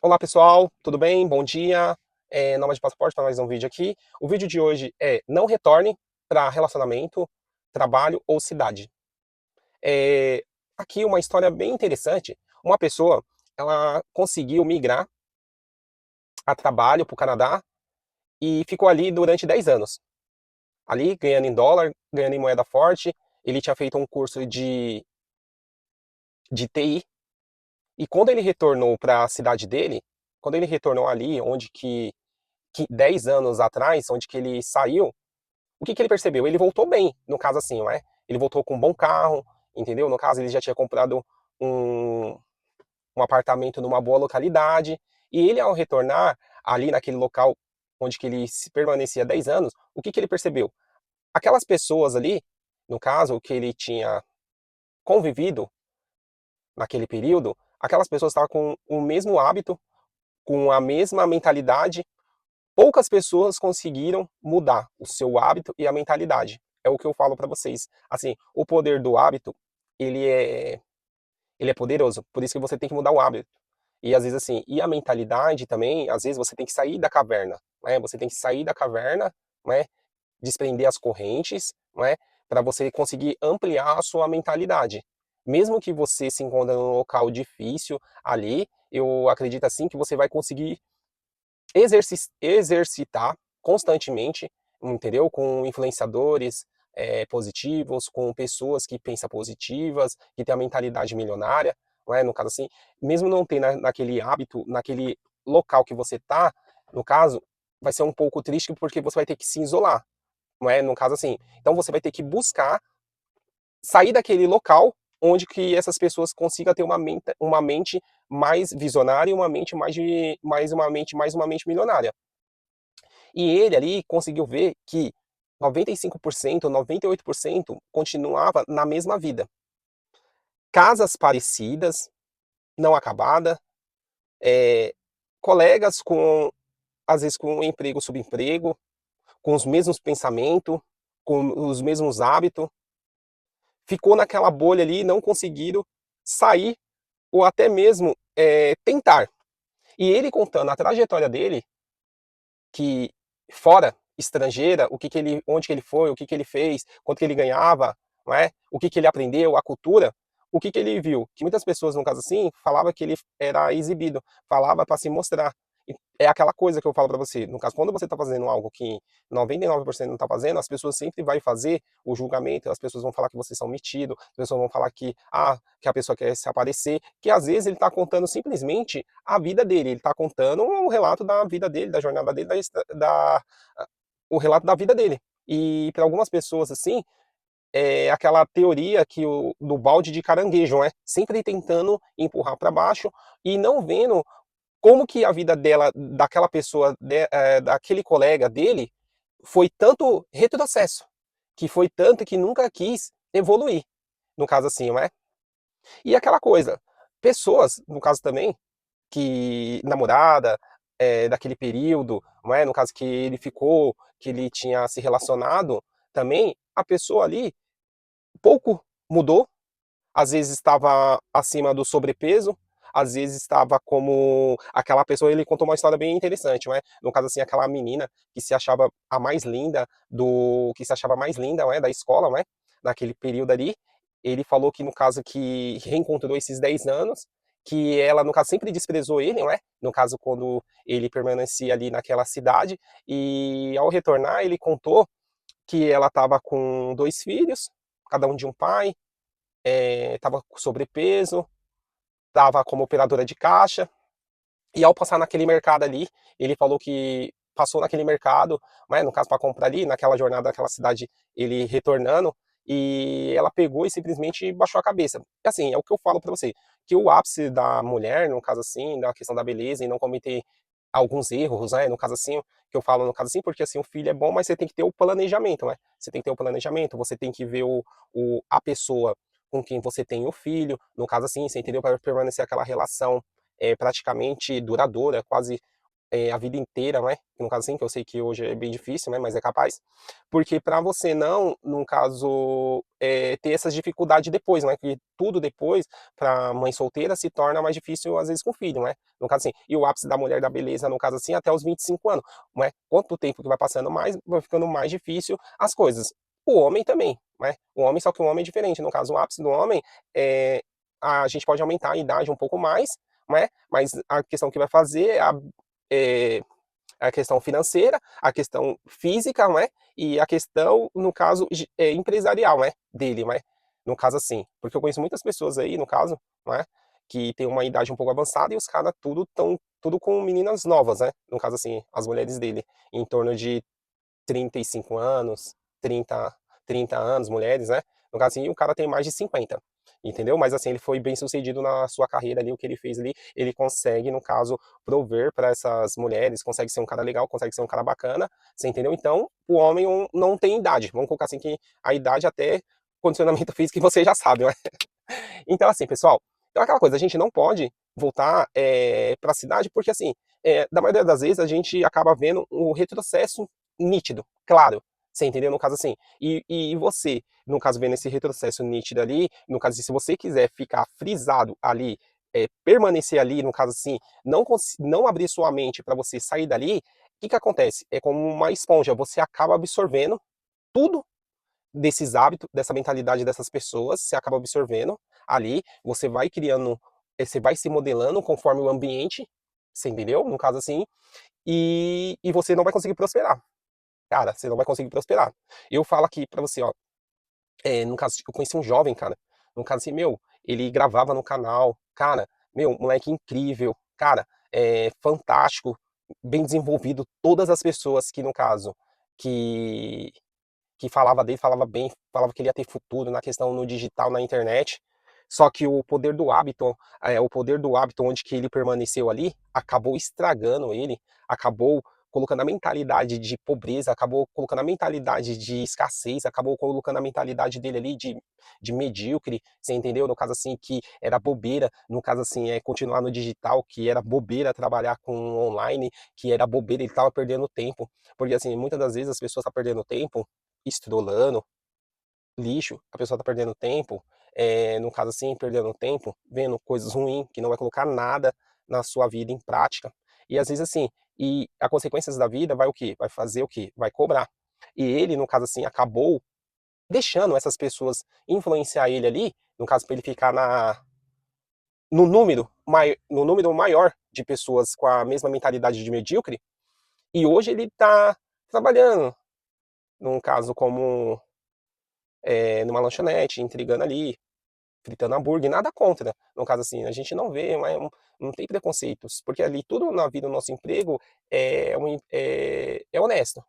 Olá pessoal, tudo bem? Bom dia. Nômade de Passaporte para mais um vídeo aqui. O vídeo de hoje é não retorne para relacionamento, trabalho ou cidade. É, Aqui uma história bem interessante. Uma pessoa, ela conseguiu migrar a trabalho para o Canadá e ficou ali durante 10 anos. Ali ganhando em dólar, ganhando em moeda forte. Ele tinha feito um curso de TI e quando ele retornou para a cidade dele, quando ele retornou ali, onde que 10 anos atrás, onde que ele saiu, o que que ele percebeu? Ele voltou bem, no caso assim, não é? Ele voltou com um bom carro, entendeu? No caso, ele já tinha comprado um, um apartamento numa boa localidade, e ele, ao retornar ali naquele local onde que ele permanecia 10 anos, o que que ele percebeu? Aquelas pessoas ali, no caso, que ele tinha convivido naquele período, aquelas pessoas estavam com o mesmo hábito, com a mesma mentalidade. Poucas pessoas conseguiram mudar o seu hábito e a mentalidade. É o que eu falo para vocês. Assim, o poder do hábito, ele é, ele é poderoso. Por isso que você tem que mudar o hábito. E às vezes assim, e a mentalidade também, às vezes você tem que sair da caverna, né? Você tem que sair da caverna, né? Desprender as correntes, né? Para você conseguir ampliar a sua mentalidade. Mesmo que você se encontre num local difícil ali, eu acredito assim que você vai conseguir exercitar constantemente, entendeu? Com influenciadores positivos, com pessoas que pensam positivas, que têm a mentalidade milionária, não é? No caso assim, mesmo não ter naquele hábito, naquele local que você está, no caso, vai ser um pouco triste porque você vai ter que se isolar, não é? No caso assim, então você vai ter que buscar sair daquele local onde que essas pessoas consigam ter uma mente mais visionária e uma mente uma mente milionária. E ele ali conseguiu ver que 95%, 98% continuava na mesma vida. Casas parecidas, não acabada, é, colegas com, às vezes, com emprego, subemprego, com os mesmos pensamentos, com os mesmos hábitos, ficou naquela bolha ali, não conseguiram sair ou até mesmo tentar. E ele contando a trajetória dele, que fora estrangeira, o que que ele, onde que ele foi, o que que ele fez, quanto que ele ganhava, não é? O que que ele aprendeu, a cultura, o que que ele viu? Que muitas pessoas, no caso assim, falava que ele era exibido, falava para se mostrar. É aquela coisa que eu falo para você, no caso, quando você está fazendo algo que 99% não está fazendo, as pessoas sempre vão fazer o julgamento, as pessoas vão falar que vocês são metidos, as pessoas vão falar que a pessoa quer se aparecer, que às vezes ele está contando simplesmente a vida dele, ele está contando um relato da vida dele, da jornada dele, o relato da vida dele. E para algumas pessoas assim, é aquela teoria que do balde de caranguejo, né? Sempre tentando empurrar para baixo e não vendo como que a vida dela, daquela pessoa, daquele colega dele, foi tanto retrocesso, que foi tanto que nunca quis evoluir, no caso assim, não é? E aquela coisa, pessoas, no caso também, que namorada, daquele período, não é? No caso que ele ficou, que ele tinha se relacionado, também a pessoa ali pouco mudou, às vezes estava acima do sobrepeso, às vezes estava como aquela pessoa, ele contou uma história bem interessante, não é? No caso assim, aquela menina que se achava a mais linda que se achava mais linda, não é, da escola, não é? Naquele período ali, ele falou que no caso que reencontrou esses 10 anos, que ela no caso sempre desprezou ele, não é? No caso quando ele permanecia ali naquela cidade e ao retornar ele contou que ela estava com dois filhos, cada um de um pai, estava com sobrepeso, estava como operadora de caixa, e ao passar naquele mercado ali, ele falou que passou naquele mercado, né, no caso para comprar ali, naquela jornada daquela cidade, ele retornando, e ela pegou e simplesmente baixou a cabeça. E assim, é o que eu falo para você, que o ápice da mulher, no caso assim, da questão da beleza e não cometer alguns erros, né, no caso assim, que eu falo no caso assim, porque assim, o filho é bom, mas você tem que ter o planejamento, né? Você tem que ter o planejamento, você tem que ver a pessoa com quem você tem o filho, no caso assim, você entendeu? Para permanecer aquela relação praticamente duradoura, quase a vida inteira, né? No caso assim, que eu sei que hoje é bem difícil, né? Mas é capaz. Porque para você não, no caso, ter essas dificuldades depois, né? Que tudo depois, para mãe solteira, se torna mais difícil, às vezes, com filho, né? No caso assim, e o ápice da mulher da beleza, no caso assim, até os 25 anos, né? Quanto tempo que vai passando mais, vai ficando mais difícil as coisas. O homem também, né? O homem, só que o homem é diferente. No caso, o ápice do homem, é, a gente pode aumentar a idade um pouco mais, né? Mas a questão que vai fazer é a questão financeira, a questão física, né? E a questão, no caso, empresarial, né? Dele, né? No caso assim, porque eu conheço muitas pessoas aí, no caso, né? Que tem uma idade um pouco avançada e os caras tudo com meninas novas, né? No caso assim, as mulheres dele, em torno de 35 anos, 30 anos, mulheres, né? No caso assim, o cara tem mais de 50, entendeu? Mas assim, ele foi bem sucedido na sua carreira ali, o que ele fez ali, ele consegue, no caso, prover para essas mulheres, consegue ser um cara legal, consegue ser um cara bacana, você entendeu? Então, o homem não tem idade. Vamos colocar assim que a idade até condicionamento físico que você já sabe, né? Então, assim, pessoal, então é aquela coisa, a gente não pode voltar para a cidade, porque, assim, da maioria das vezes a gente acaba vendo um retrocesso nítido, claro. Você entendeu? No caso, assim, e você, no caso, vendo esse retrocesso nítido ali, no caso, se você quiser ficar frisado ali, permanecer ali, no caso, assim, não abrir sua mente para você sair dali, o que que acontece? É como uma esponja, você acaba absorvendo tudo desses hábitos, dessa mentalidade dessas pessoas, você acaba absorvendo ali, você vai criando, você vai se modelando conforme o ambiente, você entendeu? No caso assim, e você não vai conseguir prosperar. Cara, você não vai conseguir prosperar. Eu falo aqui pra você, ó, no caso, eu conheci um jovem, cara, no caso assim, meu, ele gravava no canal, cara, meu, moleque incrível, cara, fantástico, bem desenvolvido, todas as pessoas que, no caso, que que falava dele, falava bem, falava que ele ia ter futuro na questão no digital, na internet. Só que o poder do hábito onde que ele permaneceu ali, acabou estragando ele, acabou colocando a mentalidade de pobreza, acabou colocando a mentalidade de escassez, acabou colocando a mentalidade dele ali de medíocre, você entendeu? No caso assim, que era bobeira, no caso assim, continuar no digital, que era bobeira trabalhar com online, que era bobeira, ele tava perdendo tempo. Porque assim, muitas das vezes as pessoas estão perdendo tempo estrolando, lixo, a pessoa tá perdendo tempo, no caso assim, perdendo tempo, vendo coisas ruins, que não vai colocar nada na sua vida em prática. E às vezes assim, e a consequências da vida vai o quê? Vai fazer o quê? Vai cobrar. E ele, no caso assim, acabou deixando essas pessoas influenciar ele ali, no caso para ele ficar no número maior de pessoas com a mesma mentalidade de medíocre, e hoje ele tá trabalhando, num caso como numa lanchonete, intrigando ali, fritando hambúrguer, nada contra. No caso assim, a gente não vê, não tem preconceitos, porque ali tudo na vida, o nosso emprego é honesto.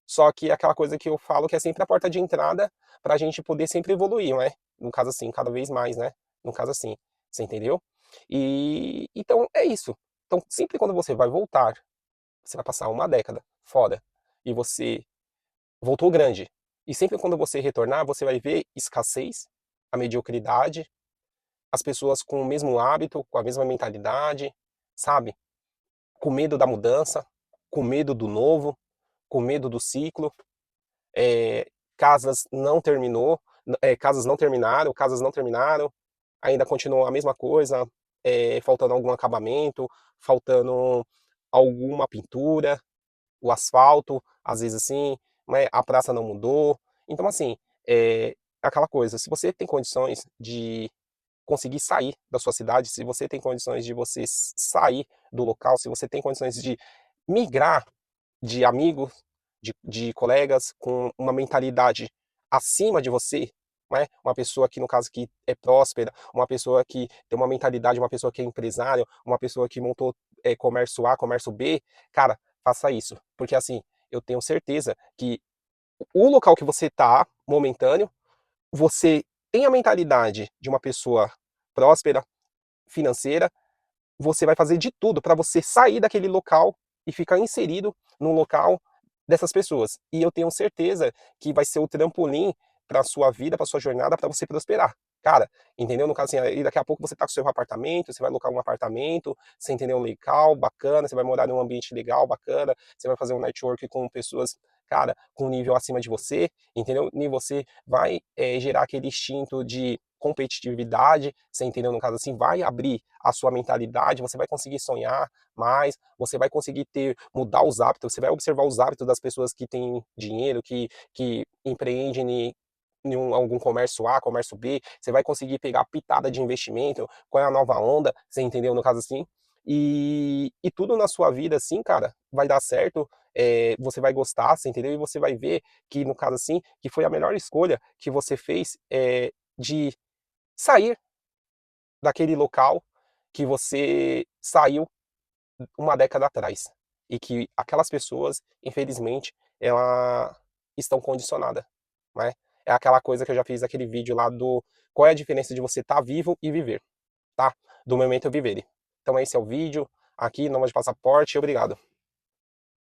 Só que é aquela coisa que eu falo que é sempre a porta de entrada para a gente poder sempre evoluir, não é? No caso assim, cada vez mais, né? No caso assim, você entendeu? E então é isso. Então, sempre quando você vai voltar, você vai passar uma década fora e você voltou grande. E sempre quando você retornar, você vai ver escassez, a mediocridade, as pessoas com o mesmo hábito, com a mesma mentalidade, sabe? Com medo da mudança, com medo do novo, com medo do ciclo. Casas não terminou, casas não terminaram, ainda continuou a mesma coisa, faltando algum acabamento, faltando alguma pintura, o asfalto, às vezes assim, né, a praça não mudou. Então, assim, aquela coisa, se você tem condições de conseguir sair da sua cidade, se você tem condições de você sair do local, se você tem condições de migrar de amigos, de colegas com uma mentalidade acima de você, né? Uma pessoa que, no caso, que é próspera, uma pessoa que tem uma mentalidade, uma pessoa que é empresário, uma pessoa que montou comércio A, comércio B, cara, faça isso. Porque assim, eu tenho certeza que o local que você está, momentâneo, você tem a mentalidade de uma pessoa próspera, financeira, você vai fazer de tudo para você sair daquele local e ficar inserido no local dessas pessoas. E eu tenho certeza que vai ser o trampolim para a sua vida, para a sua jornada, para você prosperar. Cara, entendeu? No caso assim, aí daqui a pouco você tá com o seu apartamento, você vai alocar um apartamento, você entendeu? Legal, bacana, você vai morar num ambiente legal, bacana, você vai fazer um network com pessoas, cara, com um nível acima de você, entendeu? E você vai gerar aquele instinto de competitividade, você entendeu? No caso assim, vai abrir a sua mentalidade, você vai conseguir sonhar mais, você vai conseguir mudar os hábitos, você vai observar os hábitos das pessoas que têm dinheiro, que empreendem algum comércio A, comércio B, você vai conseguir pegar a pitada de investimento, qual é a nova onda, você entendeu, no caso assim, e tudo na sua vida, assim, cara, vai dar certo, você vai gostar, você entendeu? E você vai ver que, no caso assim, que foi a melhor escolha que você fez de sair daquele local que você saiu uma década atrás. E que aquelas pessoas, infelizmente, elas estão condicionadas, né? É aquela coisa que eu já fiz aquele vídeo lá do qual é a diferença de você estar vivo e viver, tá? Do momento eu viver. Então esse é o vídeo aqui, Nômade Passaporte, obrigado.